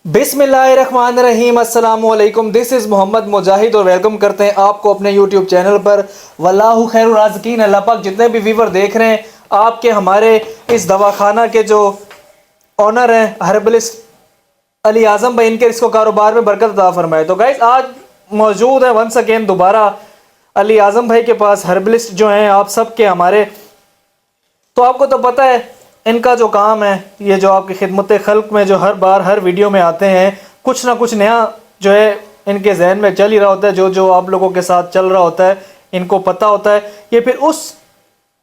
बिस्मिल्लाहिर्रहमानिर्रहीम, अस्सलाम वालेकुम। दिस इज़ मोहम्मद मुजाहिद और वेलकम करते हैं आपको अपने यूट्यूब चैनल पर। वल्लाहु खैरुर राज़िकीन। अल्लाह पाक जितने भी व्यूवर देख रहे हैं, आपके हमारे इस दवाखाना के जो ऑनर हैं हर्बलिस्ट अली आज़म भाई, इनके इसको कारोबार में बरकत अता फरमाए। तो गाइस आज मौजूद है वंस अगेन दोबारा अली आज़म भाई के पास, हर्बलिस्ट जो हैं आप सब के हमारे। तो आपको तो पता है इनका जो काम है, ये जो आपकी खिदमत खल्क में जो हर बार हर वीडियो में आते हैं, कुछ ना कुछ नया जो है इनके जहन में चल ही रहा होता है। जो जो आप लोगों के साथ चल रहा होता है इनको पता होता है, ये फिर उस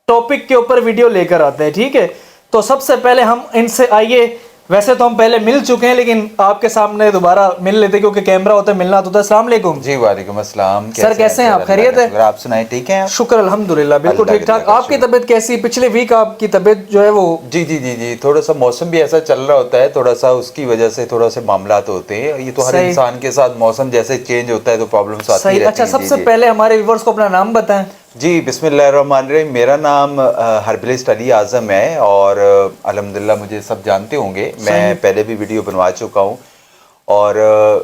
टॉपिक के ऊपर वीडियो लेकर आते हैं। ठीक है, तो सबसे पहले हम इनसे आइए, वैसे तो हम पहले मिल चुके हैं लेकिन आपके सामने दोबारा मिल लेते क्योंकि कैमरा होता है, मिलना तो होता है। अस्सलाम वालेकुम जी। वालेकुम अस्सलाम। सर कैसे हैं आप? खैरियत है? आप सुनाए ठीक हैं? शुक्र अल्हम्दुलिल्लाह, बिल्कुल ठीक ठाक। आपकी तबीयत कैसी? पिछले वीक आपकी तबीयत जो है वो जी थोड़ा सा मौसम भी ऐसा चल रहा होता है, थोड़ा सा उसकी वजह से थोड़ा से मामलात होते हैं। ये तो हर इंसान के साथ मौसम जैसे चेंज होता है तो प्रॉब्लम्स आती रहती हैं। अच्छा, सबसे पहले हमारे व्यूअर्स को अपना नाम बताएं। जी बिस्मिल्लाहिर्रहमानिर्रहीम। मेरा नाम हर्बलिस्ट अली आज़म है और अल्हम्दुलिल्लाह मुझे सब जानते होंगे। मैं पहले भी वीडियो बनवा चुका हूँ और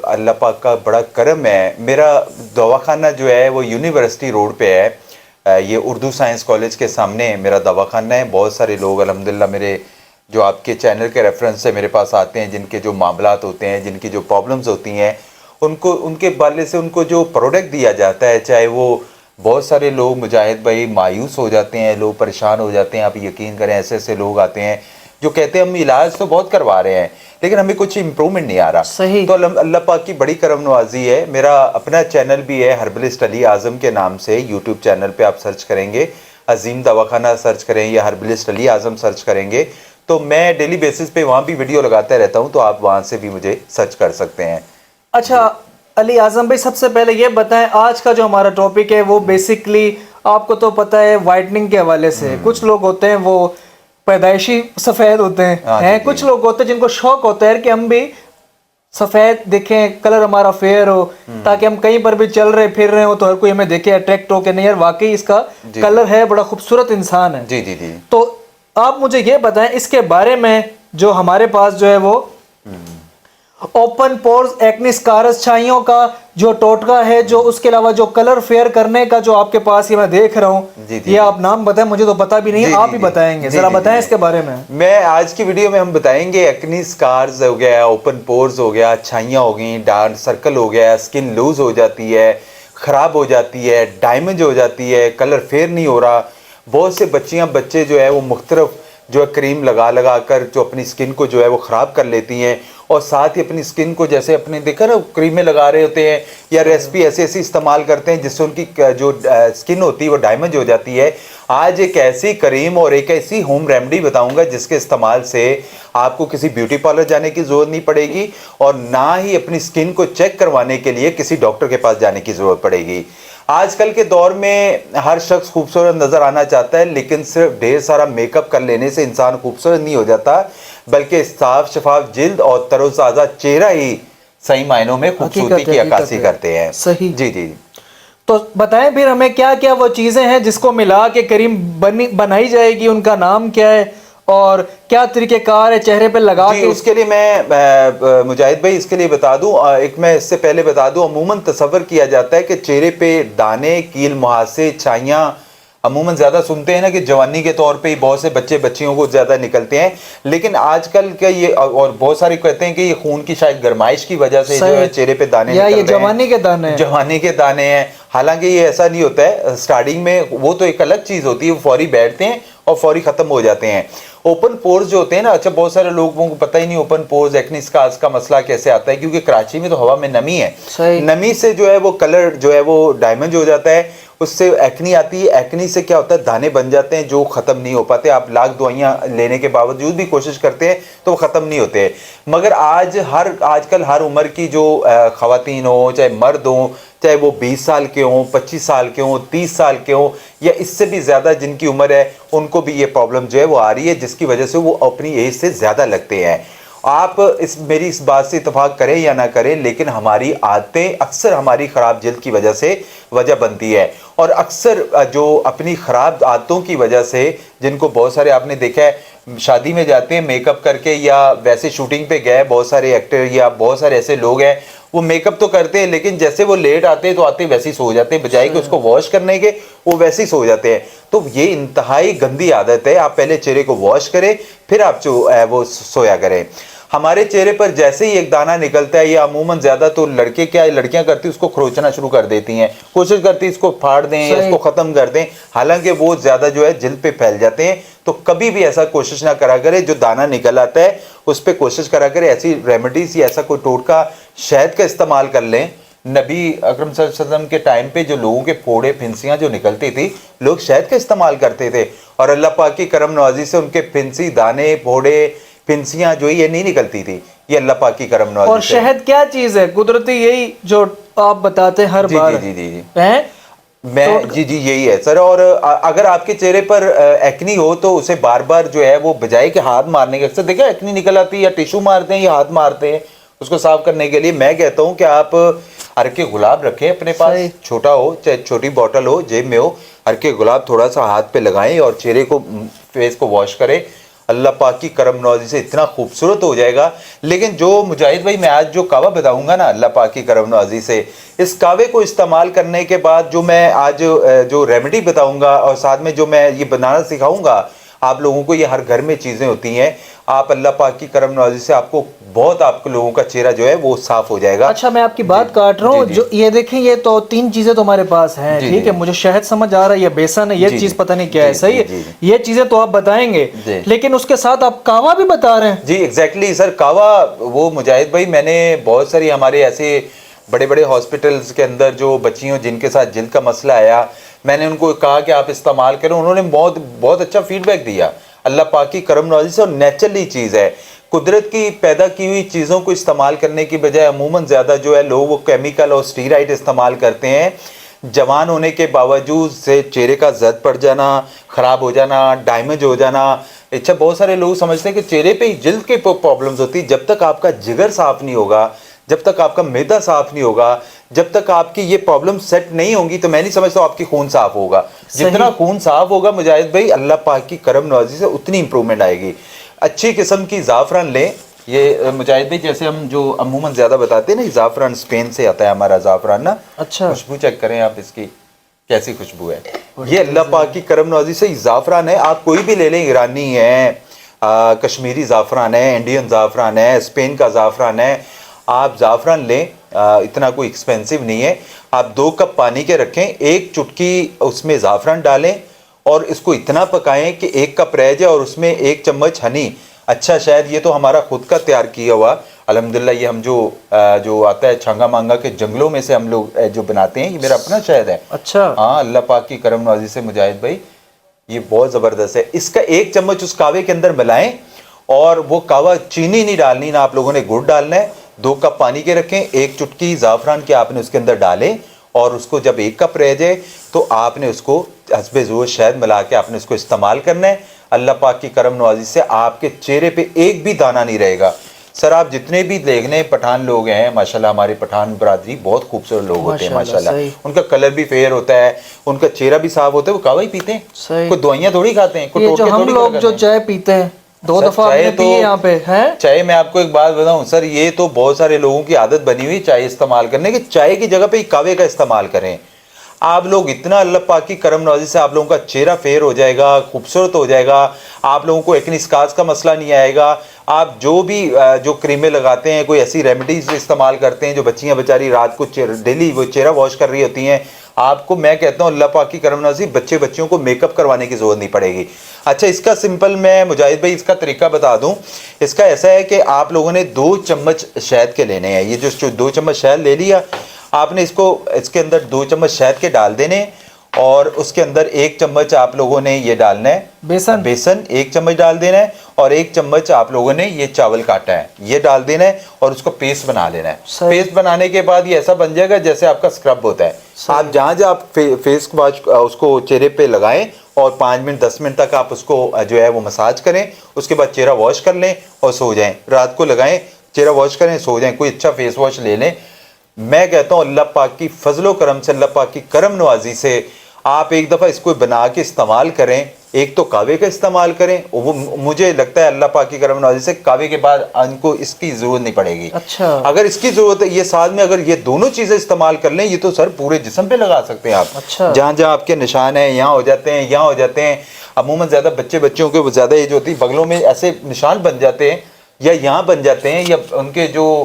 अल्लाह पाक का बड़ा करम है। मेरा दवाखाना जो है वो यूनिवर्सिटी रोड पे है। ये उर्दू साइंस कॉलेज के सामने मेरा दवाखाना है। बहुत सारे लोग अल्हम्दुलिल्लाह मेरे जो आपके चैनल के रेफरेंस से मेरे पास आते हैं, जिनके जो मामलात होते हैं, जिनकी जो प्रॉब्लम्स होती हैं, उनको उनके बारे से उनको जो प्रोडक्ट दिया जाता है, चाहे वो बहुत सारे लोग मुजाहिद भाई मायूस हो जाते हैं, लोग परेशान हो जाते हैं। आप यकीन करें ऐसे ऐसे लोग आते हैं जो कहते हैं हम इलाज तो बहुत करवा रहे हैं लेकिन हमें कुछ इम्प्रूवमेंट नहीं आ रहा। सही। तो अल्लाह पाक की बड़ी करम नवाजी है। मेरा अपना चैनल भी है हर्बलिस्ट अली आज़म के नाम से। यूट्यूब चैनल पे आप सर्च करेंगे, अजीम दवाखाना सर्च करें या हर्बलिस्ट अली आज़म सर्च करेंगे तो मैं डेली बेसिस पे वहाँ भी वीडियो लगाता रहता हूँ, तो आप वहाँ से भी मुझे सर्च कर सकते हैं। अच्छा अली आज़म भाई, सबसे पहले ये बताएं, आज का जो हमारा टॉपिक है वो बेसिकली आपको तो पता है वाइटनिंग के हवाले से। कुछ लोग होते हैं वो पैदाइशी सफ़ेद होते हैं, कुछ लोग होते हैं जिनको शौक होता है कि हम भी सफ़ेद दिखें, कलर हमारा फेयर हो, ताकि हम कहीं पर भी चल रहे फिर रहे हो तो हर कोई हमें देखे, अट्रैक्ट हो कि नहीं यार वाकई इसका कलर है, बड़ा खूबसूरत इंसान है। जी। तो आप मुझे ये बताएं इसके बारे में, जो हमारे पास जो है वो ओपन पोर्स एक्ने स्कारस छाइयों का जो टोटका है, जो उसके अलावा जो कलर फेयर करने का जो आपके पास ये मैं देख रहा हूँ, ये आप नाम बताएं, मुझे तो पता भी नहीं, आप ही बताएंगे, जरा बताएं इसके बारे में। मैं आज की वीडियो में हम बताएंगे एक्ने स्कार्स हो गया, ओपन पोर्स हो गया, छाइयाँ हो गई, डार्क सर्कल हो गया, स्किन लूज हो जाती है, खराब हो जाती है, डैमेज हो जाती है, कलर फेयर नहीं हो रहा। बहुत से बच्चे जो है वो मुख्तलिफ जो है क्रीम लगा कर जो अपनी स्किन को जो है वो ख़राब कर लेती हैं और साथ ही अपनी स्किन को जैसे अपने देखा ना क्रीमें लगा रहे होते हैं या रेसिपी ऐसी इस्तेमाल करते हैं जिससे उनकी जो स्किन होती है वो डैमेज हो जाती है। आज एक ऐसी करीम और एक ऐसी होम रेमेडी बताऊंगा जिसके इस्तेमाल से आपको किसी ब्यूटी पार्लर जाने की ज़रूरत नहीं पड़ेगी और ना ही अपनी स्किन को चेक करवाने के लिए किसी डॉक्टर के पास जाने की ज़रूरत पड़ेगी। आजकल के दौर में हर शख्स खूबसूरत नज़र आना चाहता है, लेकिन सिर्फ ढेर सारा मेकअप कर लेने से इंसान खूबसूरत नहीं हो जाता, बल्कि साफ शफाफ जिल्द और तरोताज़ा चेहरा ही सही मायनों में खूबसूरती की अक्कासी करते हैं। सही। जी। तो बताएं फिर हमें क्या क्या वो चीज़ें हैं जिसको मिला के करीम बनाई जाएगी, उनका नाम क्या है और क्या तरीक़ेकार है चेहरे पे लगा के। उसके लिए मैं मुजाहिद भाई इसके लिए बता दूं, एक मैं इससे पहले बता दूं, अमूमन तसव्वुर किया जाता है कि चेहरे पे दाने, कील मुहासे, छाइयाँ अमूमन ज़्यादा सुनते हैं ना कि जवानी के तौर पे ही बहुत से बच्चियों को ज़्यादा निकलते हैं, लेकिन आजकल का ये और बहुत सारे कहते हैं कि ये खून की शायद गर्माइश की वजह से जो है चेहरे पे दाने निकल रहे हैं, जवानी के दाने हैं। हालांकि ये ऐसा नहीं होता है, स्टार्टिंग में वो तो एक अलग चीज़ होती है, वो फौरी बैठते हैं और फौरी ख़त्म हो जाते हैं। ओपन पोर्स जो होते हैं ना, अच्छा बहुत सारे लोगों को पता ही नहीं ओपन पोर्स एक्ने स्कार्स का मसला कैसे आता है, क्योंकि कराची में तो हवा में नमी है, नमी से जो है वो कलर जो है वो डैमेज हो जाता है, उससे एक्नी आती है। एक्नी से क्या होता है, दाने बन जाते हैं जो ख़त्म नहीं हो पाते। आप लाख दवाइयाँ लेने के बावजूद भी कोशिश करते हैं तो वो ख़त्म नहीं होते। मगर आजकल हर उम्र की जो ख़वातीन हो, चाहे मर्द हो, चाहे वो 20 साल के हों, 25 साल के हों, 30 साल के हों या इससे भी ज़्यादा जिनकी उम्र है, उनको भी ये प्रॉब्लम जो है वो आ रही है, जिसकी वजह से वो अपनी एज से ज़्यादा लगते हैं। आप मेरी इस बात से इत्तेफाक करें या ना करें, लेकिन हमारी आदतें अक्सर हमारी ख़राब जिल्द की वजह बनती है और अक्सर जो अपनी ख़राब आदतों की वजह से, जिनको बहुत सारे आपने देखा है शादी में जाते हैं मेकअप करके, या वैसे शूटिंग पे गए, बहुत सारे एक्टर या बहुत सारे ऐसे लोग हैं वो मेकअप तो करते हैं लेकिन जैसे वो लेट आते हैं तो आते वैसे ही सो जाते हैं, बजाय कि उसको वॉश करने के वो वैसे ही सो जाते हैं। तो ये इंतहाई गंदी आदत है। आप पहले चेहरे को वॉश करें फिर आप जो है वो सोया करें। हमारे चेहरे पर जैसे ही एक दाना निकलता है, या अमूमन ज्यादा तो लड़के क्या लड़कियां करती हैं उसको खरोचना शुरू कर देती हैं, कोशिश करती है इसको फाड़ दें या इसको खत्म कर दें, हालांकि वो ज्यादा जो है जिल्द पे फैल जाते हैं। तो कभी भी ऐसा कोशिश ना करा करे, जो दाना निकल आता है उस पर कोशिश करा करे ऐसी रेमेडीज या ऐसा कोई टोटका शहद का इस्तेमाल कर लें। नबी अकरम सल्लल्लाहु अलैहि वसल्लम के टाइम पे जो लोगों के फोड़े फिंसियां जो निकलती थी लोग शहद का इस्तेमाल करते थे, और अल्लाह पाक की करम नवाजी से उनके फिंसी दाने फोड़े फिंसियां जो ये नहीं निकलती थी, ये अल्लाह पाक की करम नवाजी। और शहद क्या चीज है? कुदरती यही जो आप बताते हैं हर बार। जी जी जी हैं? मैं जी जी यही है सर। और अगर आपके चेहरे पर एक्नी हो तो उसे बार बार जो है वो बजाय के हाथ मारने के, अक्सर देखा एक्नी निकल आती है या टिश्यू मारते हैं या हाथ मारते हैं उसको साफ करने के लिए, मैं कहता हूँ कि आप अरके गुलाब रखें अपने पास, छोटा हो चाहे छोटी बोतल हो जेब में हो, अरके गुलाब थोड़ा सा हाथ पे लगाएं और चेहरे को फेस को वॉश करें। अल्लाह पाक की करम नवाजी से इतना खूबसूरत हो जाएगा। लेकिन जो मुजाहिद भाई मैं आज जो कावा बताऊंगा ना अल्लाह पाक की करम नवाजी से, इस कावे को इस्तेमाल करने के बाद जो मैं आज जो रेमेडी बताऊंगा और साथ में जो मैं ये बनाना सिखाऊंगा आप लोगों को, ये हर घर में चीज़ें होती हैं। आप अल्लाह पाक की करम नवाजी से आपको बहुत आपके लोगों का चेहरा जो है वो साफ हो जाएगा। अच्छा मैं आपकी बात काट रहा हूँ, जो ये देखें ये तो 3 चीजें तो हमारे पास हैं, ठीक है, मुझे शहद समझ आ रहा है, ये बेसन है, ये चीज पता नहीं क्या है, सही है, ये चीजें तो आप बताएंगे, लेकिन उसके साथ आप कावा भी बता रहे हैं। जी एग्जैक्टली सर, कावा वो मुजाहिद भाई मैंने बहुत सारी हमारे ऐसे बड़े बड़े हॉस्पिटल्स के अंदर जो बच्चियों जिनके साथ जिल्द का मसला आया, मैंने उनको कहा कि आप इस्तेमाल करें, उन्होंने बहुत अच्छा फीडबैक दिया अल्लाह पाक की करम नवाजी से। और नेचुरली चीज़ है, कुदरत की पैदा की हुई चीज़ों को इस्तेमाल करने की बजाय अमूमन ज़्यादा जो है लोग वो केमिकल और स्टीराइड इस्तेमाल करते हैं। जवान होने के बावजूद से चेहरे का जद पड़ जाना, ख़राब हो जाना, डैमेज हो जाना। अच्छा बहुत सारे लोग समझते हैं कि चेहरे पे ही जिल्द के प्रॉब्लम्स होती है। जब तक आपका जिगर साफ़ नहीं होगा, जब तक आपका मैदा साफ नहीं होगा, जब तक आपकी ये प्रॉब्लम सेट नहीं होंगी तो मैं नहीं समझता आपकी खून साफ होगा। जितना खून साफ होगा मुजाहिद भाई अल्लाह पाक की करम नवाजी से उतनी इंप्रूवमेंट आएगी। अच्छी किस्म की ज़ाफ़रान लें। ये मुजाहिद भाई जैसे हम जो अमूमन ज़्यादा बताते हैं ना, ज़ाफ़रान स्पेन से आता है हमारा ज़ाफ़रान ना। अच्छा खुशबू चेक करें आप इसकी कैसी खुशबू है। ये अल्लाह पाक की करम नवाजी से ज़ाफ़रान है। आप कोई भी ले लें, ईरानी है, कश्मीरी ज़ाफ़रान है, इंडियन ज़ाफ़रान है, स्पेन का ज़ाफ़रान है, आप ज़ाफ़रान लें, इतना कोई एक्सपेंसिव नहीं है। आप 2 कप पानी के रखें, 1 चुटकी उसमें ज़ाफ़रान डालें और इसको इतना पकाएं कि 1 कप रह जाए और उसमें 1 चम्मच हनी, अच्छा शायद ये तो हमारा खुद का तैयार किया हुआ अल्हम्दुलिल्लाह, ये हम जो आता है छांगा मांगा के जंगलों में से हम लोग जो बनाते हैं, ये मेरा अपना शहद है। अच्छा हाँ अल्लाह पाक की करम नवाजी से मुजाहिद भाई ये बहुत ज़बरदस्त है। इसका 1 चम्मच उस कावे के अंदर मिलाएं और वो कावा, चीनी नहीं डालनी ना, आप लोगों ने गुड़ डालना है। 2 कप पानी के रखें, 1 चुटकी ज़ाफ़रान के आपने उसके अंदर डालें और उसको जब 1 कप रह जाए तो आपने उसको हस्बे ज़रूरत शहद मिला के आपने उसको इस्तेमाल करना है। अल्लाह पाक की करम नवाजी से आपके चेहरे पे एक भी दाना नहीं रहेगा। सर आप जितने भी देखने पठान लोग हैं माशाल्लाह, हमारे पठान बरादरी बहुत खूबसूरत लोग होते हैं माशाल्लाह, उनका कलर भी फेयर होता है, उनका चेहरा भी साफ होता है, वो कावा ही पीते हैं, कोई दवाइयाँ थोड़ी खाते हैं, कोई जो हम लोग जो चाय पीते हैं 2 दफा आपने पी यहाँ पे है चाय। मैं आपको एक बात बताऊं सर, ये तो बहुत सारे लोगों की आदत बनी हुई चाय इस्तेमाल करने की, चाय की जगह पे कावे का इस्तेमाल करें। आप लोग इतना अल्लाह पाक की करम नवाजी से आप लोगों का चेहरा फेयर हो जाएगा, खूबसूरत हो जाएगा, आप लोगों को एक्ने स्कार्स का मसला नहीं आएगा। आप जो भी जो क्रीमें लगाते हैं, कोई ऐसी रेमेडीज इस्तेमाल करते हैं, जो बच्चियां बेचारी रात को डेली वो चेहरा वॉश कर रही होती हैं, आपको मैं कहता हूँ अल्लाह पाक की करम नवाजी बच्चियों को मेकअप करवाने की ज़रूरत नहीं पड़ेगी। अच्छा इसका सिंपल मैं मुजाहिद भाई इसका तरीका बता दूं। इसका ऐसा है कि आप लोगों ने 2 चम्मच शहद के लेने हैं। ये जो 2 चम्मच शहद ले लिया आपने, इसके अंदर 2 चम्मच शहद के डाल देने और उसके अंदर 1 चम्मच आप लोगों ने ये डालना है बेसन 1 चम्मच डाल देना है और 1 चम्मच आप लोगों ने ये चावल काटा है ये डाल देना है और उसको पेस्ट बना लेना है। पेस्ट बनाने के बाद ये ऐसा बन जाएगा जैसे आपका स्क्रब होता है। आप जहाँ आप फेस वॉश उसको चेहरे पे लगाएं और 5 मिनट 10 मिनट तक आप उसको जो है वो मसाज करें, उसके बाद चेहरा वॉश कर लें और सो जाएं। रात को लगाएं, चेहरा वॉश करें, सो जाएं। कोई अच्छा फेस वॉश ले लें। मैं कहता हूँ अल्लाह पाक की फजलो करम से, अल्लाह पाक की करम नवाजी से आप एक दफ़ा इसको बना के इस्तेमाल करें, ایک تو کعوے کا استعمال کریں، وہ مجھے لگتا ہے اللہ پاک کی کرم نوازی سے کعوے کے بعد ان کو اس کی ضرورت نہیں پڑے گی. اچھا، اگر اس کی ضرورت ہے، یہ سال میں اگر یہ دونوں چیزیں استعمال کر لیں، یہ تو سر پورے جسم پہ لگا سکتے ہیں آپ. اچھا، جہاں جہاں آپ کے نشان ہیں یہاں ہو جاتے ہیں، یہاں ہو جاتے ہیں. عموماً زیادہ بچوں کے زیادہ ایج ہوتی ہے، بغلوں میں ایسے نشان بن جاتے ہیں یا یہاں بن جاتے ہیں، یا ان کے جو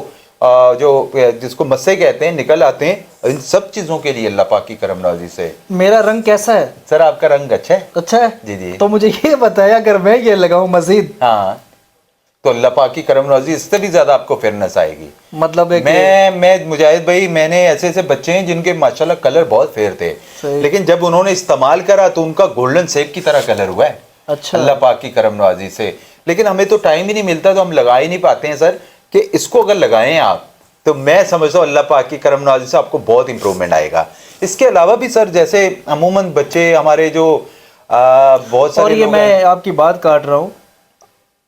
جس کو مسے کہتے ہیں نکل آتے ہیں. ان سب چیزوں کے لیے اللہ پاک کی کرم نوازی سے. میرا رنگ کیسا ہے؟ سر آپ کا رنگ اچھا ہے. اچھا ہے. جی جی. تو مجھے یہ بتایا اگر میں یہ لگاؤں مزید، ہاں تو اللہ پاک کی کرم نوازی اس سے بھی زیادہ آپ کو فیئرنس آئے گی. مطلب میں مجاہد بھائی، میں نے ایسے بچے ہیں جن کے ماشاءاللہ کلر بہت فیئر تھے، لیکن جب انہوں نے استعمال کرا تو ان کا گولڈن سیب کی طرح کلر ہوا ہے. اچھا، اللہ پاک کی کرم نوازی سے. لیکن ہمیں تو ٹائم ہی نہیں ملتا، تو ہم لگا ہی نہیں پاتے ہیں سر. کہ اس کو اگر لگائیں آپ تو میں سمجھتا ہوں اللہ پاک کی کرم نوازی سے آپ کو بہت امپرومنٹ آئے گا. اس کے علاوہ بھی سر جیسے عموماً بچے ہمارے جو بہت سارے، اور یہ میں آپ کی بات کاٹ رہا ہوں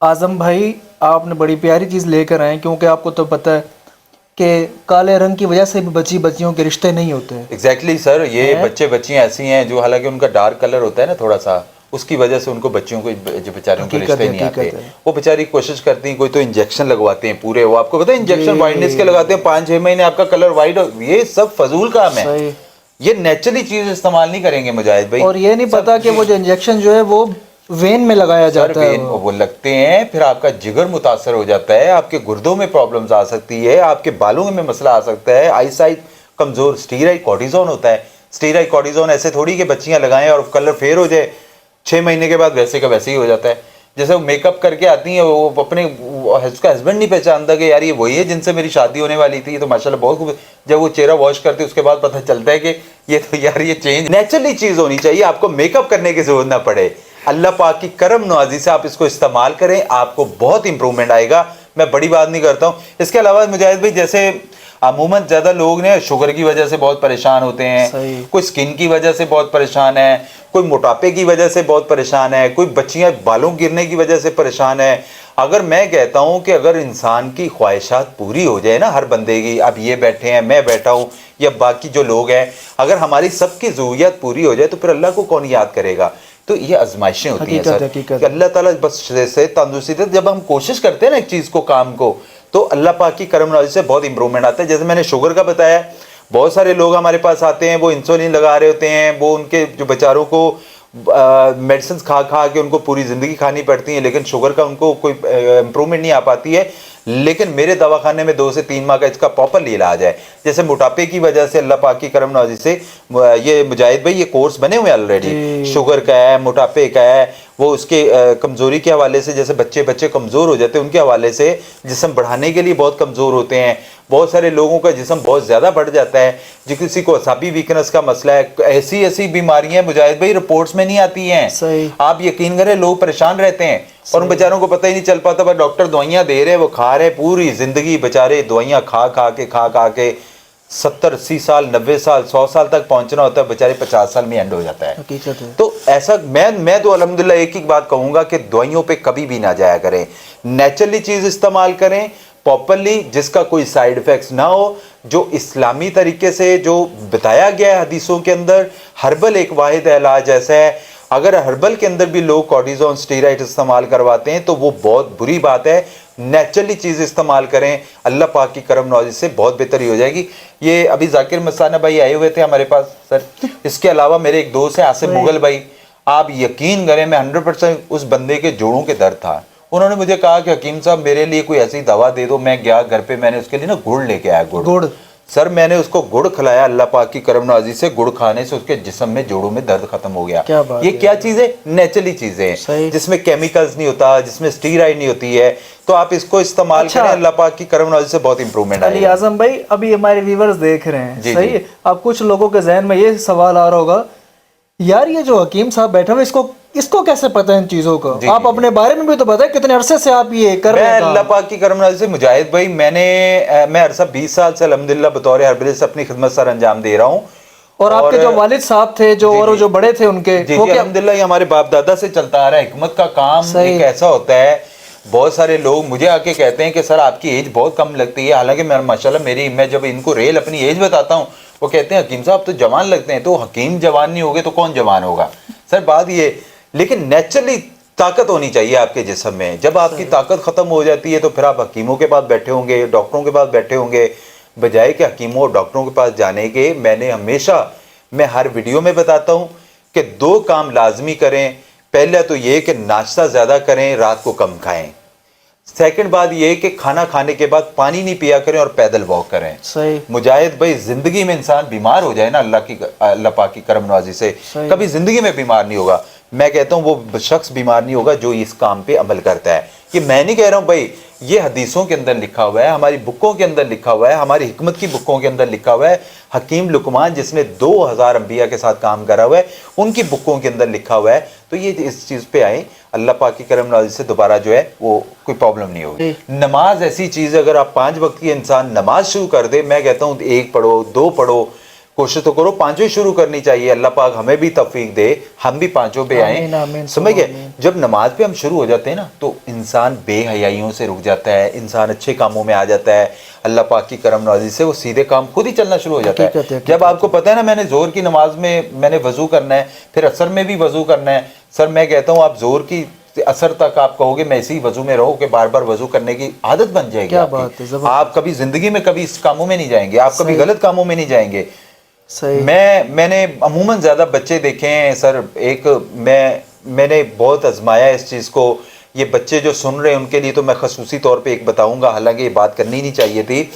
اعظم بھائی، آپ نے بڑی پیاری چیز لے کر آئے، کیونکہ آپ کو تو پتہ ہے کہ کالے رنگ کی وجہ سے بھی بچیوں کے رشتے نہیں ہوتے. ایگزیکٹلی سر، یہ بچے بچیاں ایسی ہیں جو حالانکہ ان کا ڈارک کلر ہوتا ہے نا تھوڑا سا، اس کی وجہ سے ان کو بچیوں کو جو بیچاروں کو رشتے نہیں آتے. وہ بیچاری کوشش کرتی ہیں، کوئی تو انجیکشن لگواتے ہیں پورے، وہ آپ کو پتہ ہے انجیکشن وائٹنس کے لگاتے ہیں 5-6 مہینے آپ کا کلر وائٹ. یہ سب فضول کام ہے. یہ نیچرلی چیز استعمال نہیں کریں گے مجاہد بھائی. اور یہ نہیں پتا کہ وہ جو انجیکشن جو ہے وہ وین میں لگایا جاتا ہے، وہ لگتے ہیں، پھر آپ کا جگر متاثر ہو جاتا ہے، آپ کے گردوں میں پرابلمز آ سکتی ہے، آپ کے بالوں میں مسئلہ آ سکتا ہے، آئی سائٹ کمزور. اسٹیرائڈ کورٹیزون ہوتا ہے. اسٹیرائڈ کورٹیزون ایسے تھوڑی کہ بچیاں لگائیں اور کلر فیئر ہو جائے، 6 مہینے کے بعد ویسے کا ویسے ہی ہو جاتا ہے. جیسے وہ میک اپ کر کے آتی ہیں، وہ اپنے اس کا ہسبینڈ نہیں پہچانتا کہ یار یہ وہی ہے جن سے میری شادی ہونے والی تھی. تو ماشاءاللہ بہت خوب. جب وہ چہرہ واش کرتے اس کے بعد پتہ چلتا ہے کہ یہ تو یار یہ چینج نیچرلی چیز ہونی چاہیے، آپ کو میک اپ کرنے کی ضرورت نہ پڑے. اللہ پاک کی کرم نوازی سے آپ اس کو استعمال کریں، آپ کو بہت امپرومنٹ آئے گا. میں بڑی بات نہیں کرتا ہوں. اس کے علاوہ مجاہد بھائی جیسے عموماً زیادہ لوگ نے شوگر کی وجہ سے بہت پریشان ہوتے ہیں، کوئی سکن کی وجہ سے بہت پریشان ہے، کوئی موٹاپے کی وجہ سے بہت پریشان ہے، کوئی بچیاں بالوں گرنے کی وجہ سے پریشان ہے. اگر میں کہتا ہوں کہ اگر انسان کی خواہشات پوری ہو جائے نا ہر بندے کی، اب یہ بیٹھے ہیں، میں بیٹھا ہوں، یا باقی جو لوگ ہیں، اگر ہماری سب کی ضروریات پوری ہو جائے تو پھر اللہ کو کون یاد کرے گا. تو یہ آزمائشیں ہوتی ہیں سر کہ اللہ تعالیٰ بس سے تندرستی دے. جب ہم کوشش کرتے ہیں نا ایک چیز کو، کام کو، تو اللہ پاک کی کرم نوازی سے بہت امپرومنٹ آتا ہے. جیسے میں نے شوگر کا بتایا، بہت سارے لوگ ہمارے پاس آتے ہیں، وہ انسولین لگا رہے ہوتے ہیں، وہ ان کے جو بیچاروں کو میڈیسنز کھا کے ان کو پوری زندگی کھانی پڑتی ہیں، لیکن شوگر کا ان کو کوئی امپرومنٹ نہیں آ پاتی ہے. لیکن میرے دواخانے میں 2 سے 3 ماہ کا اس کا پراپرلی علاج ہے. جیسے موٹاپے کی وجہ سے اللہ پاک کی کرم نوازی سے یہ مجاہد بھائی یہ کورس بنے ہوئے آلریڈی، شوگر کا ہے، موٹاپے کا ہے، وہ اس کے کمزوری کے حوالے سے، جیسے بچے کمزور ہو جاتے ہیں ان کے حوالے سے، جسم بڑھانے کے لیے بہت کمزور ہوتے ہیں. بہت سارے لوگوں کا جسم بہت زیادہ بڑھ جاتا ہے، جو کسی کو اعصابی ویکنس کا مسئلہ ہے. ایسی بیماریاں مجاہد بھائی رپورٹس میں نہیں آتی ہیں. آپ یقین کریں لوگ پریشان رہتے ہیں اور ان بیچاروں کو پتہ ہی نہیں چل پاتا. بس ڈاکٹر دوائیاں دے رہے، وہ کھا رہے، پوری زندگی بیچارے دوائیاں کھا کے 70-80 سال 90 سال 100 سال تک پہنچنا ہوتا ہے، بیچارے 50 سال میں اینڈ ہو جاتا ہے. تو ایسا میں تو الحمدللہ ایک ہی بات کہوں گا کہ دوائیوں پہ کبھی بھی نہ جایا کریں. نیچرلی چیز استعمال کریں پراپرلی، جس کا کوئی سائیڈ ایفیکٹس نہ ہو، جو اسلامی طریقے سے جو بتایا گیا ہے حدیثوں کے اندر. ہربل ایک واحد علاج ایسا ہے، اگر ہربل کے اندر بھی لوگ کورٹیزون اسٹیرائڈ استعمال کرواتے ہیں تو وہ بہت بری بات ہے. نیچرلی چیز استعمال کریں، اللہ پاک کی کرم نوازی سے بہت بہتری ہو جائے گی. یہ ابھی ذاکر مستانہ بھائی آئے ہوئے تھے ہمارے پاس سر. اس کے علاوہ میرے ایک دوست ہیں عاصم مغل بھائی، آپ یقین کریں میں 100% اس بندے کے جوڑوں کے درد تھا. انہوں نے مجھے کہا کہ حکیم صاحب میرے لیے کوئی ایسی دوا دے دو. میں گیا گھر پہ، میں نے اس کے لیے نا گڑ لے کے آیا. گڑ سر میں نے اس کو گڑ کھلایا، اللہ پاک کی کرم نوازی سے گڑ کھانے سے اس کے جسم میں جوڑوں میں درد ختم ہو گیا. یہ کیا چیز ہے؟ نیچرلی چیزیں ہیں جس میں کیمیکلز نہیں ہوتا، جس میں اسٹیرائڈ نہیں ہوتی ہے. تو آپ اس کو استعمال کریں، اللہ پاک کی کرم نوازی سے بہت امپرومنٹ آئے گا. علی اعظم بھائی ابھی ہمارے ویورز دیکھ رہے ہیں، صحیح ہے، اب کچھ لوگوں کے ذہن میں یہ سوال آ رہا ہوگا یار یہ جو حکیم صاحب بیٹھے ہوئے اس کو کیسے پتہ ہے ان چیزوں کا؟ آپ اپنے بارے میں بھی تو بتائیں کتنے عرصے سے آپ یہ کر رہے ہیں. میں اللہ پاک کی کرم نوازی سے مجاہد بھائی میں عرصہ 20 سال سے الحمدللہ بطور ہربلسٹ اپنی خدمت سر انجام دے رہا ہوں. اور آپ کے جو والد صاحب تھے جو بڑے تھے ان کے، الحمدللہ یہ ہمارے باپ دادا سے چلتا آ رہا ہے. حکمت کا کام ایک ایسا ہوتا ہے، بہت سارے لوگ مجھے آ کے کہتے ہیں کہ سر آپ کی ایج بہت کم لگتی ہے، حالانکہ ماشاءاللہ میں جب ان کو ریل اپنی ایج بتاتا ہوں وہ کہتے ہیں حکیم صاحب تو جوان لگتے ہیں. تو حکیم جوان نہیں ہوگے تو کون جوان ہوگا؟ سر بات یہ लेकिन नेचुरली ताकत होनी चाहिए आपके जिस्म में। जब आपकी ताकत खत्म हो जाती है तो फिर आप हकीमों के पास बैठे होंगे, डॉक्टरों के पास बैठे होंगे, बजाय कि हकीमों और डॉक्टरों के पास जाने के। मैं हर वीडियो में बताता हूं कि 2 काम लाजमी करें। पहला तो ये कि नाश्ता ज़्यादा करें, रात को कम खाएं। सेकंड बात ये कि खाना खाने के बाद पानी नहीं पिया करें और पैदल वॉक करें। सही मुजाहिद भाई, जिंदगी में इंसान बीमार हो जाए ना, अल्लाह पाक की करम नवाजी से कभी जिंदगी में बीमार नहीं होगा। मैं कहता हूँ वो शख्स बीमार नहीं होगा जो इस काम पे अमल करता है। ये मैं नहीं कह रहा हूँ भाई, ये हदीसों के अंदर लिखा हुआ है, हमारी बुकों के अंदर लिखा हुआ है, हमारी हिकमत की बुकों के अंदर लिखा हुआ है। हकीम लुकमान जिसने 2000 अंबिया के साथ काम करा हुआ है, उनकी बुकों के अंदर लिखा हुआ है। तो ये इस चीज़ पे आए, अल्लाह पाक की करम नवाजी से दोबारा जो है वो कोई प्रॉब्लम नहीं होगी। नमाज ऐसी चीज़, अगर आप 5 वक्त की इंसान नमाज शुरू कर दे, मैं कहता हूँ 1 पढ़ो, 2 पढ़ो, कोशिश तो करो 5 शुरू करनी चाहिए। अल्लाह पाक हमें भी तौफीक दे, हम भी 5 पे आए। समझ गए? जब नमाज पे हम शुरू हो जाते हैं ना तो इंसान बेहयाइयों से रुक जाता है, इंसान अच्छे कामों में आ जाता है। अल्लाह पाक की करम नवाजी से वो सीधे काम खुद ही चलना शुरू हो जाता है। जब आपको पता है ना, मैंने जोर की नमाज में मैंने वजू करना है, फिर असर में भी वजू करना है। सर मैं कहता हूँ आप जोर की असर तक आप कहोगे मैं इसी वजू में रहो कि बार बार वजू करने की आदत बन जाएगी। क्या बात है, आप कभी जिंदगी में कभी इस कामों में नहीं जाएंगे, आप कभी गलत कामों में नहीं जाएंगे। सही। मैंने अमूमन ज़्यादा बच्चे देखे हैं सर। मैंने बहुत आजमाया इस चीज़ को। ये बच्चे जो सुन रहे हैं उनके लिए तो मैं खसूसी तौर पे एक बताऊंगा, हालांकि ये बात करनी नहीं चाहिए थी।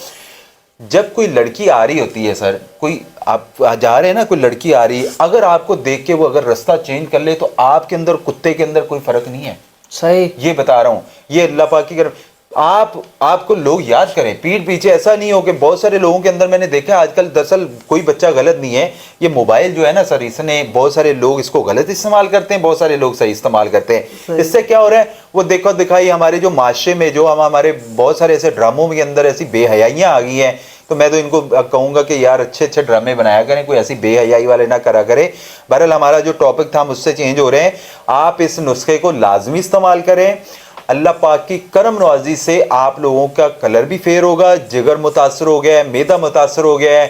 जब कोई लड़की आ रही होती है सर, कोई आप जा रहे हैं ना, कोई लड़की आ रही है, अगर आपको देख के वो अगर रास्ता चेंज कर ले तो आपके अंदर कुत्ते के अंदर कोई फ़र्क नहीं है। सही, ये बता रहा हूँ, ये अल्लाह पाक की करम। आपको लोग याद करें पीठ पीछे। ऐसा नहीं हो कि बहुत सारे लोगों के अंदर मैंने देखा आजकल, दरअसल कोई बच्चा गलत नहीं है, ये मोबाइल जो है ना सर, इसने बहुत सारे लोग इसको गलत इस्तेमाल करते हैं, बहुत सारे लोग सही इस्तेमाल करते हैं। इससे क्या हो रहा है, वो देखो दिखाई हमारे जो माशरे में जो हमारे बहुत सारे ऐसे ड्रामों के अंदर ऐसी बेहयाइयाँ आ गई हैं। तो मैं तो इनको कहूँगा कि यार अच्छे अच्छे ड्रामे बनाया करें, कोई ऐसी बेहयाई वाले ना करा करें। बहरहाल हमारा जो टॉपिक था हम उससे चेंज हो रहे हैं। आप इस नुस्खे को लाजमी इस्तेमाल करें। अल्लाह पाक की करम नवाजी से आप लोगों का कलर भी फेयर होगा, जिगर मुतासर हो गया है, मैदा मुतासर हो गया है,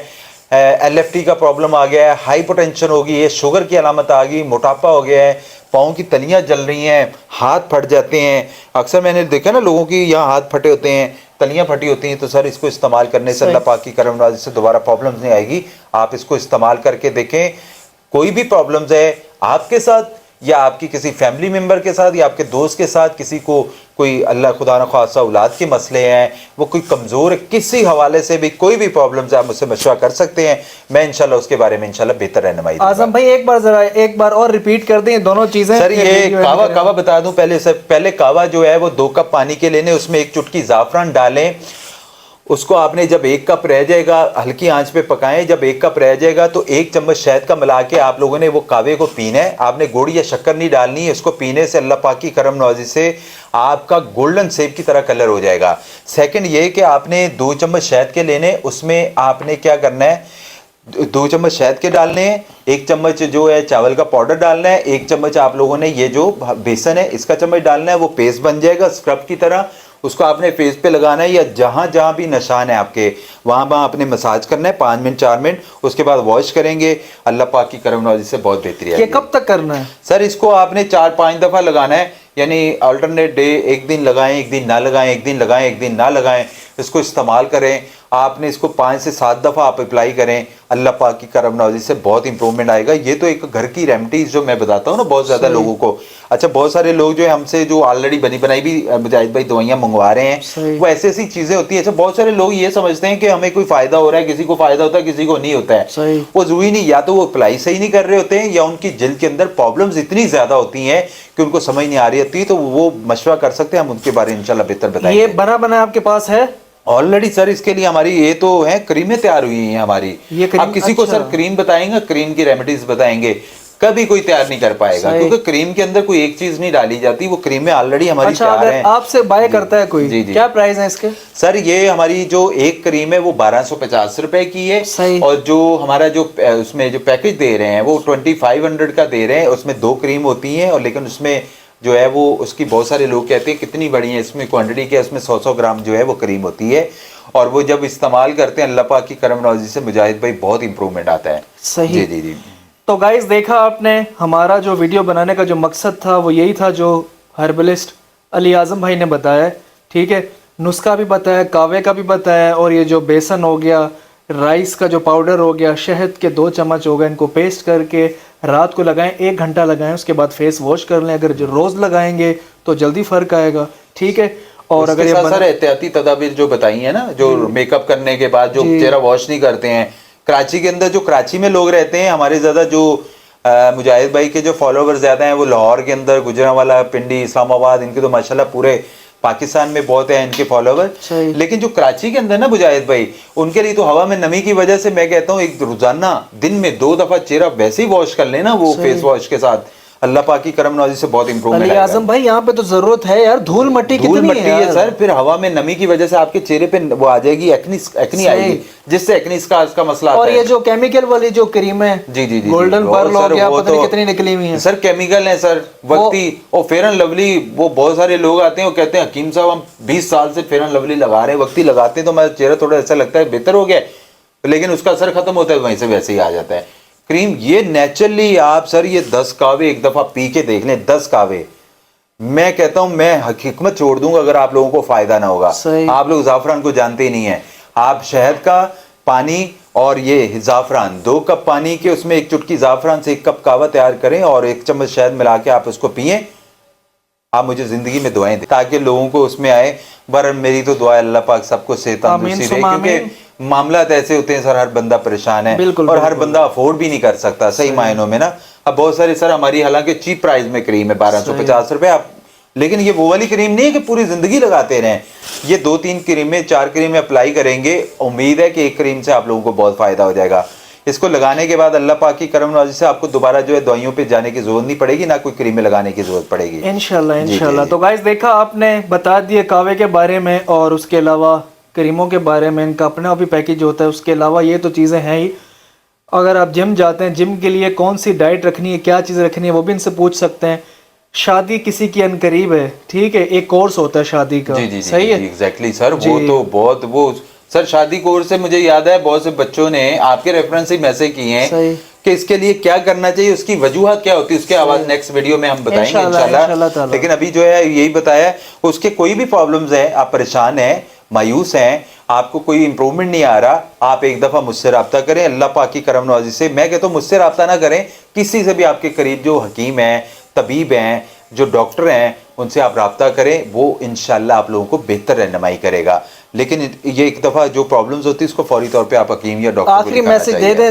LFT का प्रॉब्लम आ गया है, हाइपरटेंशन हो गई है, शुगर की अलामत आ गई, मोटापा हो गया है, पाँव की तलियाँ जल रही हैं, हाथ फट जाते हैं। अक्सर मैंने देखा ना लोगों की यहाँ हाथ फटे होते हैं, तलियाँ फटी होती हैं। तो सर इसको इस्तेमाल करने से अल्लाह पाक की करम नवाजी से दोबारा प्रॉब्लम्स नहीं आएगी। आप इसको इस्तेमाल करके देखें। कोई भी प्रॉब्लम्स है आपके साथ या आपकी किसी फैमिली मेंबर के साथ या आपके दोस्त के साथ, किसी को कोई अल्लाह खुदा न खासा औलाद के मसले हैं, वो कोई कमज़ोर है, किसी हवाले से भी कोई भी प्रॉब्लम्स है आप मुझसे मशवरा कर सकते हैं। मैं इंशाल्लाह उसके बारे में इंशाल्लाह बेहतर रहनुमाई दूंगा। आज़म भाई एक बार और रिपीट कर दें दोनों चीज़ें। सर ये कावा बता दूं पहले कावा जो है वो 2 कप पानी के लेने, उसमें 1 चुटकी ज़ाफ़रान डालें। उसको आपने जब 1 कप रह जाएगा हल्की आंच पे पकाएं। जब 1 कप रह जाएगा तो 1 चम्मच शहद का मिला के आप लोगों ने वो कावे को पीना है। आपने गुड़ या शक्कर नहीं डालनी है। इसको पीने से अल्लाह पाक की करम नवाजी से आपका गोल्डन सेब की तरह कलर हो जाएगा। सेकंड ये कि आपने 2 चम्मच शहद के लेने, उसमें आपने क्या करना है, 2 चम्मच शहद के डालने हैं, 1 चम्मच जो है चावल का पाउडर डालना है, 1 चम्मच आप लोगों ने ये जो बेसन है इसका चम्मच डालना है। वो पेस्ट बन जाएगा स्क्रब की तरह। उसको आपने फेस पे लगाना है या जहाँ जहाँ भी निशान है आपके वहाँ आपने मसाज करना है 5 मिनट 4 मिनट। उसके बाद वॉश करेंगे। अल्लाह पाक की करम नवाजी से बहुत बेहतरी है। ये कब तक करना है सर? इसको आपने 4-5 दफ़ा लगाना है, यानी अल्टरनेट डे, एक दिन लगाएं, एक दिन ना लगाएं, एक दिन लगाएं, एक दिन ना लगाएं। इसको इस्तेमाल करें। आपने इसको 5 से 7 दफ़ा आप अप्लाई करें। अल्लाह पाक की करम नवाजी से बहुत इंप्रूवमेंट आएगा। ये तो एक घर की रेमेडीज जो मैं बताता हूँ ना बहुत ज़्यादा लोगों को। अच्छा, बहुत सारे लोग जो है हमसे जो ऑलरेडी बनी बनाई भी मुजाहिद भाई दवाइयाँ मंगवा रहे हैं, वो ऐसी ऐसी चीज़ें होती है। अच्छा, बहुत सारे लोग ये समझते हैं कि हमें कोई फ़ायदा हो रहा है, किसी को फ़ायदा होता है, किसी को नहीं होता है। वो ज़रूरी नहीं, या तो वो अप्लाई सही नहीं कर रहे होते हैं या उनकी जिल्द के अंदर प्रॉब्लम्स इतनी ज़्यादा होती हैं कि उनको समझ नहीं आ रही होती। तो वो मशवरा कर सकते हैं, हम उनके बारे में इंशाल्लाह बेहतर बताएंगे। ये बना आपके पास है ऑलरेडी सर? इसके लिए हमारी ये तो है क्रीमें तैयार हुई हैं हमारी। अब किसी को सर क्रीम बताएंगे, क्रीम की रेमेडीज बताएंगे, कभी कोई तैयार नहीं कर पाएगा, क्योंकि क्रीम के अंदर कोई एक चीज नहीं डाली जाती। वो क्रीमें ऑलरेडी हमारी तैयार हैं। आपसे बाय करता है कोई, क्या प्राइस है इसके? सर ये हमारी जो एक क्रीम है वो 1250 रुपए की है, और जो हमारा जो उसमें जो पैकेज दे रहे हैं वो 2500 का दे रहे हैं। उसमें 2 क्रीम होती हैं, और लेकिन उसमें जो है वो उसकी बहुत सारे लोग कहते हैं कितनी बड़ी है, इसमें क्वांटिटी क्या, इसमें 100 ग्राम जो है वो क्रीम होती है। और वो जब इस्तेमाल करते हैं अल्लाह पाक की करम नवाजी से मुजाहिद भाई बहुत इंप्रूवमेंट आता है। सही। जी। تو گائز دیکھا آپ نے ہمارا جو ویڈیو بنانے کا جو مقصد تھا وہ یہی تھا جو ہربلسٹ علی اعظم بھائی نے بتایا ہے، ٹھیک ہے، نسخہ بھی بتایا، کاوے کا بھی بتایا، اور یہ جو بیسن ہو گیا، رائس کا جو پاؤڈر ہو گیا، شہد کے 2 چمچ ہو گئے، ان کو پیسٹ کر کے رات کو لگائیں، 1 گھنٹہ لگائیں، اس کے بعد فیس واش کر لیں. اگر جو روز لگائیں گے تو جلدی فرق آئے گا، ٹھیک ہے. اور اگر یہ سر احتیاطی تدابیر جو بتائی ہیں نا، جو میک اپ کرنے کے بعد جو چہرہ واش نہیں کرتے ہیں، کراچی کے اندر جو کراچی میں لوگ رہتے ہیں ہمارے زیادہ، جو مجاہد بھائی کے جو فالوور زیادہ ہیں وہ لاہور کے اندر، گجرانوالہ، پنڈی، اسلام آباد، ان کے تو ماشاءاللہ پورے پاکستان میں بہت ہیں ان کے فالوور. لیکن جو کراچی کے اندر نا مجاہد بھائی، ان کے لیے تو ہوا میں نمی کی وجہ سے میں کہتا ہوں ایک روزانہ دن میں 2 دفعہ چہرہ ویسے ہی واش کر لینا وہ فیس واش کے ساتھ، اللہ پاک کی کرم نوازی سے بہت امپروومنٹ آئے علی گا. اعظم بھائی یہاں پہ تو ضرورت ہے یار، دھول مٹی کتنی ہے سر، پھر ہوا میں نمی کی وجہ سے آپ کے چہرے پہ وہ آ جائے گی، ایکنی آئے گی، جس سے ایکنی کا مسئلہ آتا ہے. اور یہ جو کیمیکل والی جو کریمیں جی گولڈن پرل ہو گیا، پتہ نہیں کتنی نکلی ہوئی ہیں سر، کیمیکل ہیں سر وقتی. اور فیئر اینڈ لولی، وہ بہت سارے لوگ آتے ہیں وہ کہتے ہیں حکیم صاحب ہم 20 سال سے فیئر اینڈ لولی لگا رہے ہیں، وقتی لگاتے ہیں تو میرا چہرہ تھوڑا ایسا لگتا ہے بہتر ہو گیا، لیکن اس کا اثر ختم ہوتا ہے وہیں سے ویسے ہی آ جاتا ہے. کریم یہ نیچرلی آپ سر یہ 10 کاوے ایک دفعہ پی کے دیکھ لیں، 10 کاوے، میں کہتا ہوں میں حکمت چھوڑ دوں گا اگر آپ لوگوں کو فائدہ نہ ہوگا. آپ لوگ زعفران کو جانتے ہی نہیں ہیں. آپ شہد کا پانی اور یہ زعفران 2 کپ پانی کے، اس میں 1 چٹکی زعفران سے 1 کپ کہوہ تیار کریں اور 1 چمچ شہد ملا کے آپ اس کو پئیں. آپ مجھے زندگی میں دعائیں دیں تاکہ لوگوں کو اس میں آئے. برن میری تو دعا ہے اللہ پاک سب کو صحت تندرستی دے، کیونکہ معاملات ایسے ہوتے ہیں سر، ہر بندہ پریشان ہے اور ہر بندہ افورڈ بھی نہیں کر سکتا صحیح معنوں میں نا. اب بہت سارے سر ہماری حالانکہ چیپ پرائز میں کریم ہے 1250 روپے، آپ لیکن یہ وہ والی کریم نہیں ہے کہ پوری زندگی لگاتے رہیں. یہ 2-3 کریمیں 4 کریمیں اپلائی کریں گے، امید ہے کہ ایک کریم سے آپ لوگوں کو بہت فائدہ ہو جائے گا. اس کو لگانے کے بعد اللہ پاک کی کرم نوازی سے آپ کو دوبارہ جو ہے دوائیوں پہ جانے کی ضرورت نہیں پڑے گی، نہ کوئی کریمیں لگانے کی ضرورت پڑے گی انشاءاللہ. تو گائز دیکھا آپ نے، بتا دیے کاوے کے بارے میں اور اس کے علاوہ کریموں کے بارے میں، ان کا اپنا بھی پیکیج ہوتا ہے. اس کے علاوہ یہ تو چیزیں ہیں ہی. اگر آپ جم جاتے ہیں، جم کے لیے کون سی ڈائٹ رکھنی ہے، کیا چیز رکھنی ہے، وہ بھی ان سے پوچھ سکتے ہیں. شادی کسی کی ان قریب ہے، ٹھیک ہے، ایک کورس ہوتا ہے شادی کا، صحیح ہے ایگزیکٹلی سر. وہ تو بہت وہ سر شادی کورس سے مجھے یاد ہے بہت سے بچوں نے آپ کے ریفرنس سے میسج کیے ہیں کہ اس کے لیے کیا کرنا چاہیے، اس کی وجوہات کیا ہوتی ہے، اس کے آواز نیکسٹ ویڈیو میں ہم بتائیں گے انشاءاللہ. لیکن ابھی جو ہے یہی بتایا، اس کے کوئی بھی پرابلمز ہیں، آپ پریشان ہیں، مایوس ہیں، آپ کو کوئی امپروومنٹ نہیں آ رہا، آپ ایک دفعہ مجھ سے رابطہ کریں. اللہ پاک کی کرم نوازی سے میں کہتا ہوں مجھ سے رابطہ نہ کریں، کسی سے بھی آپ کے قریب جو حکیم ہیں، طبیب ہیں، جو ڈاکٹر ہیں، ان سے آپ رابطہ کریں، وہ انشاءاللہ آپ لوگوں کو بہتر رہنمائی کرے گا. لیکن یہ ایک دفعہ جو پرابلمز ہوتی ہے اس کو فوری طور پہ آپ حکیم یا ڈاکٹر کو آخری میسج دے دیں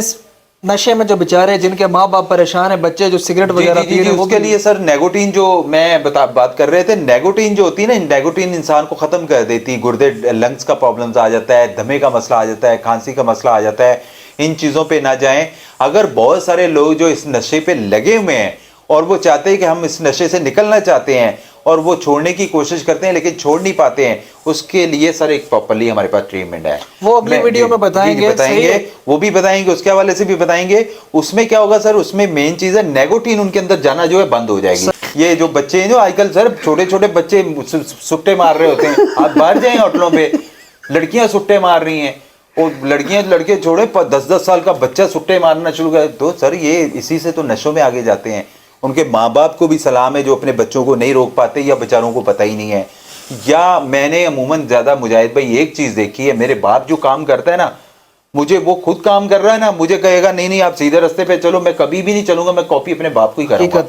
نشے میں جو بیچارے جن کے ماں باپ پریشان ہیں، بچے جو سگریٹ وغیرہ پی رہے ہیں، اس کے لیے سر نیکوٹین جو میں بات کر رہے تھے، نیکوٹین جو ہوتی ہے نا، نیکوٹین انسان کو ختم کر دیتی، گردے لنگز کا پرابلمز آ جاتا ہے، دمے کا مسئلہ آ جاتا ہے، کھانسی کا مسئلہ آ جاتا ہے. ان چیزوں پہ نہ جائیں. اگر بہت سارے لوگ جو اس نشے پہ لگے ہوئے ہیں اور وہ چاہتے ہیں کہ ہم اس نشے سے نکلنا چاہتے ہیں اور وہ چھوڑنے کی کوشش کرتے ہیں لیکن چھوڑ نہیں پاتے ہیں، اس کے لیے سر ایک پراپرلی ہمارے پاس ٹریٹمنٹ ہے، وہ اگلی ویڈیو میں بتائیں گے، وہ بھی بتائیں گے، اس کے حوالے سے بھی بتائیں گے. اس میں کیا ہوگا سر، اس میں مین چیز ہے نیکوٹین ان کے اندر جانا جو ہے بند ہو جائے گی. یہ جو بچے ہیں جو آج کل سر چھوٹے چھوٹے بچے سٹے مار رہے ہوتے ہیں، آپ باہر جائیں ہوٹلوں پہ لڑکیاں سٹے مار رہی ہیں، اور لڑکیاں لڑکے چھوڑے 10-10 سال کا بچہ سٹے مارنا شروع کر. تو سر یہ اسی سے تو نشوں میں آگے جاتے ہیں. ان کے ماں باپ کو بھی سلام ہے جو اپنے بچوں کو نہیں روک پاتے یا بیچاروں کو پتہ ہی نہیں ہے. یا میں نے عموماً زیادہ مجاہد بھائی ایک چیز دیکھی ہے، میرے باپ جو کام کرتا ہے نا، مجھے وہ خود کام کر رہا ہے نا، مجھے کہے گا نہیں آپ سیدھے راستے پہ چلو، میں کبھی بھی نہیں چلوں گا، میں کاپی اپنے باپ کو ہی کروں گا.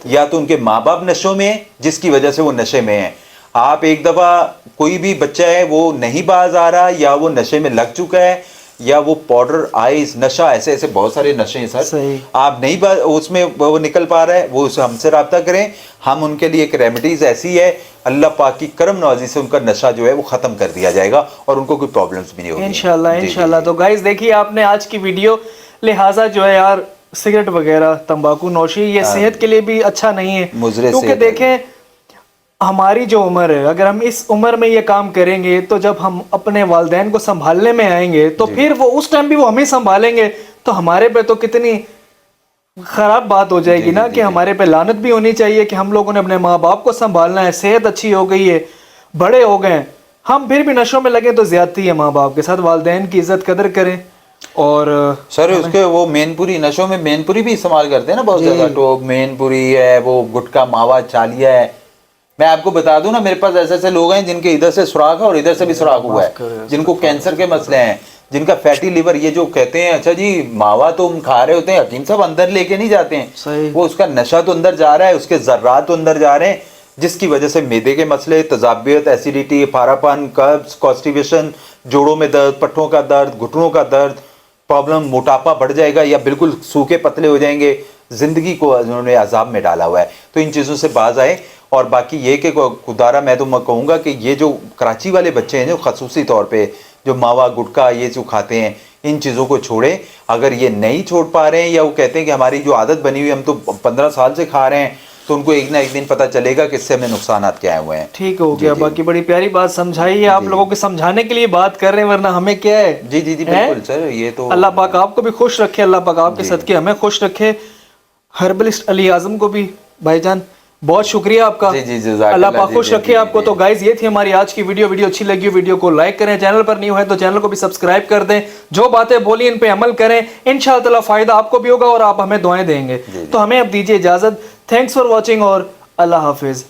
یا تو ان کے ماں باپ نشوں میں ہیں جس کی وجہ سے وہ نشے میں ہیں. آپ ایک دفعہ کوئی بھی بچہ ہے وہ نہیں باز آ رہا، یا وہ نشے میں لگ چکا ہے، یا وہ پاؤڈر آئس نشہ، ایسے بہت سارے نشے ہیں سر، آپ نہیں اس میں وہ نکل پا رہا ہے، وہ ہم سے رابطہ کریں. ہم ان کے لیے ایک ریمیڈیز ایسی ہے، اللہ پاک کی کرم نوازی سے ان کا نشہ جو ہے وہ ختم کر دیا جائے گا اور ان کو کوئی پرابلمز بھی نہیں ہوگی انشاءاللہ. تو گائز دیکھیے آپ نے آج کی ویڈیو، لہٰذا جو ہے یار سگریٹ وغیرہ، تمباکو نوشی یہ صحت کے لیے بھی اچھا نہیں ہے، کیونکہ دیکھیں ہماری جو عمر ہے، اگر ہم اس عمر میں یہ کام کریں گے تو جب ہم اپنے والدین کو سنبھالنے میں آئیں گے تو پھر وہ اس ٹائم بھی وہ ہمیں سنبھالیں گے، تو ہمارے پہ تو کتنی خراب بات ہو جائے گی نا، کہ ہمارے پہ لعنت بھی ہونی چاہیے کہ ہم لوگوں نے اپنے ماں باپ کو سنبھالنا ہے، صحت اچھی ہو گئی ہے، بڑے ہو گئے ہیں، ہم پھر بھی نشوں میں لگیں تو زیادتی ہے ماں باپ کے ساتھ. والدین کی عزت قدر کریں. اور سر उसके वो मेनपुरी नशों में मेनपुरी भी इस्तेमाल करते हैं ना बहुत ज्यादा, तो मेनपुरी है, वो गुटखा मावा चालिया है. मैं आपको बता दूं ना, मेरे पास ऐसे ऐसे लोग हैं जिनके इधर से सुराख है और इधर से भी सुराख हुआ है, जिनको कैंसर के मसले हैं, जिनका फैटी लिवर. ये जो कहते हैं अच्छा जी मावा तो हम खा रहे होते हैं, हकीम साहब अंदर लेके नहीं जाते हैं, सही, वो उसका नशा तो अंदर जा रहा है, उसके जर्रात तो अंदर जा रहे हैं, जिसकी वजह से मैदे के मसले, तजाबियत, एसिडिटी, फारापन, कब्ज, कॉन्स्टिपेशन, जोड़ों में दर्द, पट्टों का दर्द, घुटनों का दर्द, प्रॉब्लम, मोटापा बढ़ जाएगा या बिल्कुल सूखे पतले हो जाएंगे. जिंदगी को उन्होंने अजाब में डाला हुआ है. तो इन चीज़ों से बाज आए. और बाकी ये कि खुदारा मैं तो कहूँगा कि ये जो कराची वाले बच्चे हैं जो खसूसी तौर पे जो मावा गुटखा ये जो खाते हैं, इन चीज़ों को छोड़ें. अगर ये नहीं छोड़ पा रहे हैं या वो कहते हैं कि हमारी जो आदत बनी हुई हम तो 15 साल से खा रहे हैं, तो उनको एक ना एक दिन पता चलेगा कि इससे हमें नुकसानात क्या हुए हैं. ठीक हो गया. बाकी बड़ी प्यारी बात समझाई है, आप लोगों के समझाने के लिए बात कर रहे हैं, वरना हमें क्या है. जी जी जी बिल्कुल सर. ये तो अल्लाह पाक आपको भी खुश रखे, अल्लाह पाक आपके सदके हमें खुश रखे. हर्बलिस्ट अली आजम को भी भाईजान बहुत शुक्रिया आपका. जी जी जज़ाकल्लाह. अल्लाह पाक खुश रखे आपको. तो गाइज ये थी हमारी आज की वीडियो. वीडियो अच्छी लगी हो वीडियो को लाइक करें, चैनल पर न्यू है तो चैनल को भी सब्सक्राइब कर दें. जो बातें बोली इन पे अमल करें, इंशाअल्लाह ताला फायदा आपको भी होगा और आप हमें दुआएं देंगे. तो हमें अब दीजिए इजाजत. थैंक्स फॉर वॉचिंग और अल्लाह हाफिज.